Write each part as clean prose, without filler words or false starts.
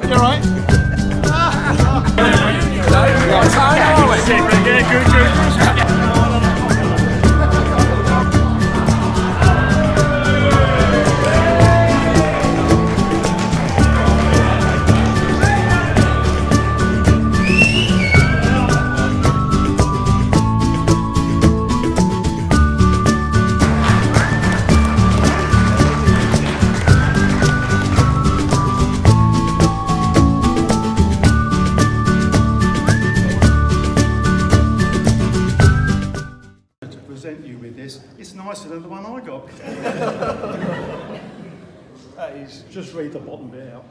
You alright? It's nicer than the one I got. That is Just read the bottom bit out.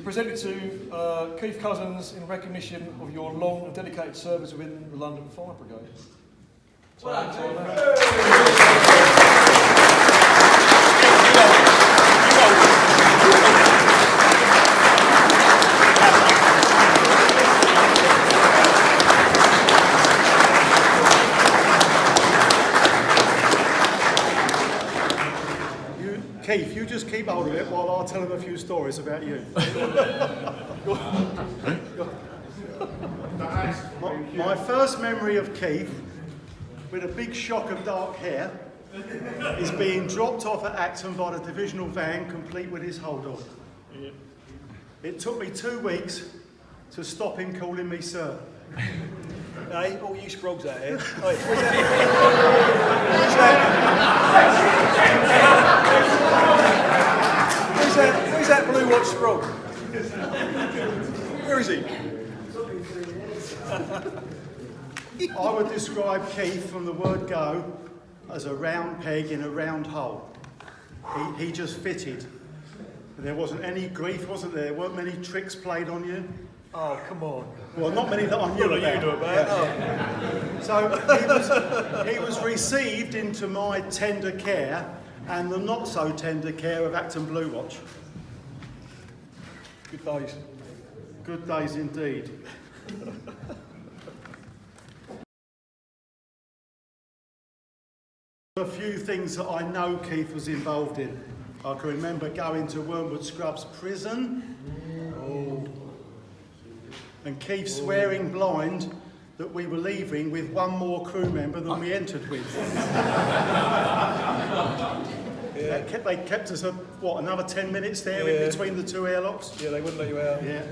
presented to Keith Cousins in recognition of your long and dedicated service within the London Fire Brigade. Keith, you just keep hold of it while I'll tell him a few stories about you. My first memory of Keith, with a big shock of dark hair, is being dropped off at Acton by the divisional van, complete with his hold on. It took me 2 weeks to stop him calling me sir. Hey, all you sprogs out here. Where's that Blue Watch sprog? Where is he? I would describe Keith from the word go as a round peg in a round hole. He just fitted. There wasn't any grief, wasn't there? There weren't many tricks played on you. Oh, come on. Well, not many that I knew about. You know about. Yeah. So he was received into my tender care and the not so tender care of Acton Blue Watch. Good days. Good days indeed. A few things that I know Keith was involved in. I can remember going to Wormwood Scrubs prison. And Keith swearing blind that we were leaving with one more crew member than we entered with. They kept us, another 10 minutes there in between the two airlocks? Yeah, they wouldn't let you out. Yeah.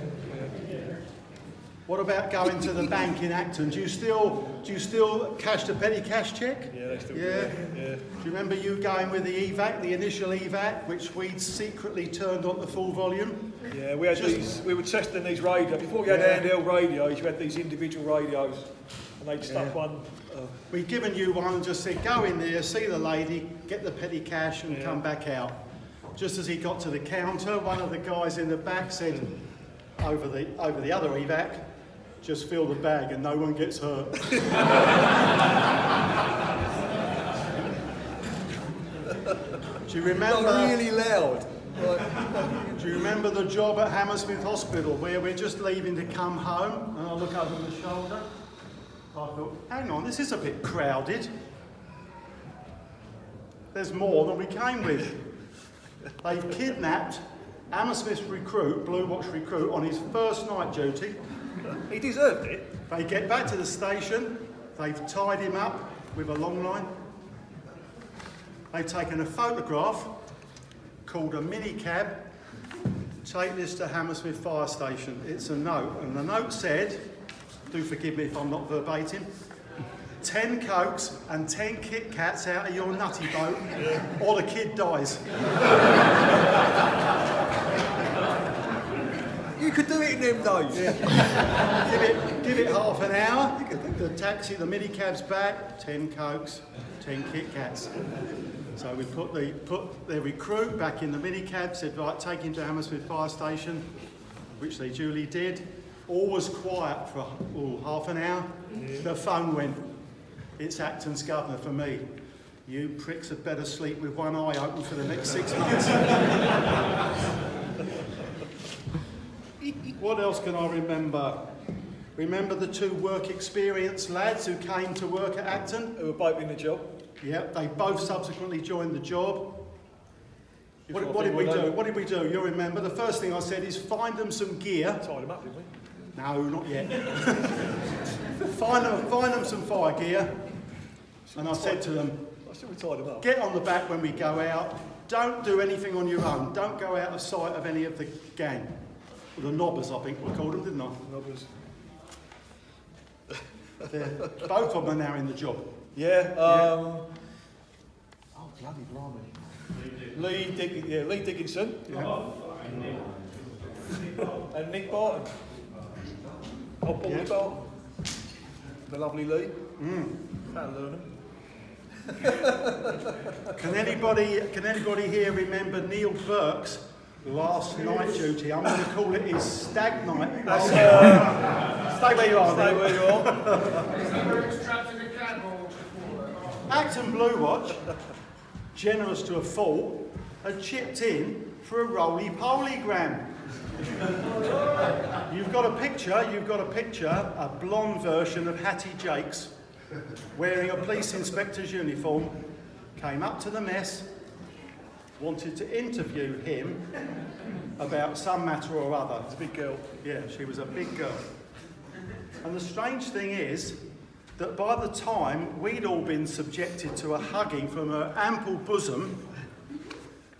What about going to the bank in Acton? Do you still cash the petty cash cheque? Yeah, they still do. Yeah. Do you remember you going with the EVAC, the initial EVAC, which we'd secretly turned on the full volume? Yeah, we had we were testing these radios. Before you had handheld radios, you had these individual radios, and they'd stuck one. We'd given you one and just said, go in there, see the lady, get the petty cash and come back out. Just as he got to the counter, one of the guys in the back said, over the other EVAC, just fill the bag and no one gets hurt. Do you remember? Not really loud. Do you remember the job at Hammersmith Hospital where we're just leaving to come home and I look over the shoulder? I thought, hang on, this is a bit crowded. There's more than we came with. They've kidnapped Hammersmith recruit, Blue Watch recruit, on his first night duty. He deserved it. They get back to the station, they've tied him up with a long line. They've taken a photograph called a minicab. Take this to Hammersmith Fire Station. It's a note, and the note said, do forgive me if I'm not verbatim, 10 Cokes and 10 Kit Kats out of your nutty boat, or the kid dies. You could do it in them days. Yeah. give it half an hour. The taxi, the minicab's back. 10 Cokes, 10 Kit Kats. So we put the recruit back in the minicab. Said, right, take him to Hammersmith Fire Station, which they duly did. All was quiet for half an hour. Yeah. The phone went. It's Acton's governor for me. You pricks had better sleep with one eye open for the next 6 months. What else can I remember? Remember the 2 work experience lads who came to work at Acton? Who were both in the job. Yeah, they both subsequently joined the job. What did we do? What did we do? You remember, the first thing I said is find them some gear. Tied him up, didn't we? No, not yet. find them some fire gear. And I said to them, I should have tied him up. get on the back when we go out. Don't do anything on your own. Don't go out of sight of any of the gang. Or the knobbers, I think we called them, didn't I? Knobbers. Both of them are now in the job. Yeah. Oh, bloody blimey. Lee Dickinson. Yeah. And Nick Barton. Oh, Paulie Barton. The lovely Lee. Can't learn him. Can anybody here remember Neil Burke's last night duty? I'm going to call it his stag night. Stay where you are. Stay where you are. Acton Blue Watch, generous to a fault, had chipped in for a roly-poly-gram. You've got a picture, a blonde version of Hattie Jakes, wearing a police inspector's uniform, came up to the mess, wanted to interview him about some matter or other. It's a big girl. Yeah, she was a big girl. And the strange thing is that by the time we'd all been subjected to a hugging from her ample bosom,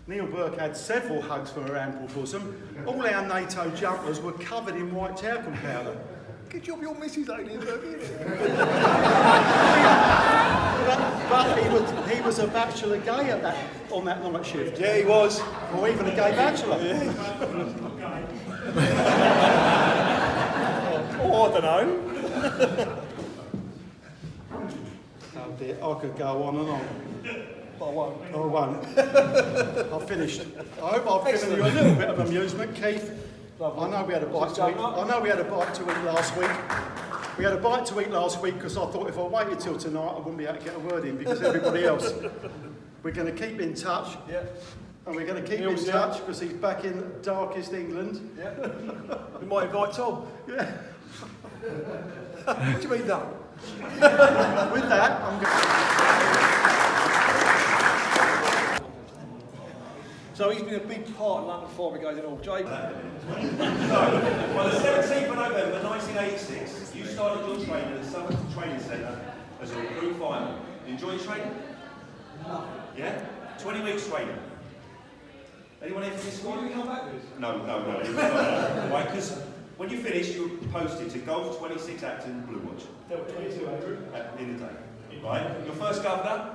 Neil Burke had several hugs from her ample bosom, all our NATO jumpers were covered in white talcum powder. Good job your missus ain't in there, But he was a bachelor gay on that night shift. Yeah, he was. Or even a gay bachelor. Oh, I don't know. Oh dear, I could go on and on. But I won't. I won't. I've finished. I hope I've given you a little bit of amusement, Keith. Lovely. I know we had a bite to eat. I know we had a bite to eat last week. We had a bite to eat last week because I thought if I waited till tonight, I wouldn't be able to get a word in because everybody else. We're going to keep in touch. Yeah. And we're going to keep Neil's in touch because he's back in darkest England. Yeah. We might invite Tom. Yeah. What do you mean that? With that, I'm going. So he's been a big part of London Fire Brigade and all. Jay? Well, the 17th of November 1986, you started your training at the Southern Training Centre as a recruit fireman. You enjoy your training? Yeah? 20 weeks training. Anyone here from this school? Why did we come back to this? No. Right, because when you finished, you were posted to Golf 26 Acton Blue Watch There were 22, Andrew. in the day. Right? Your first governor?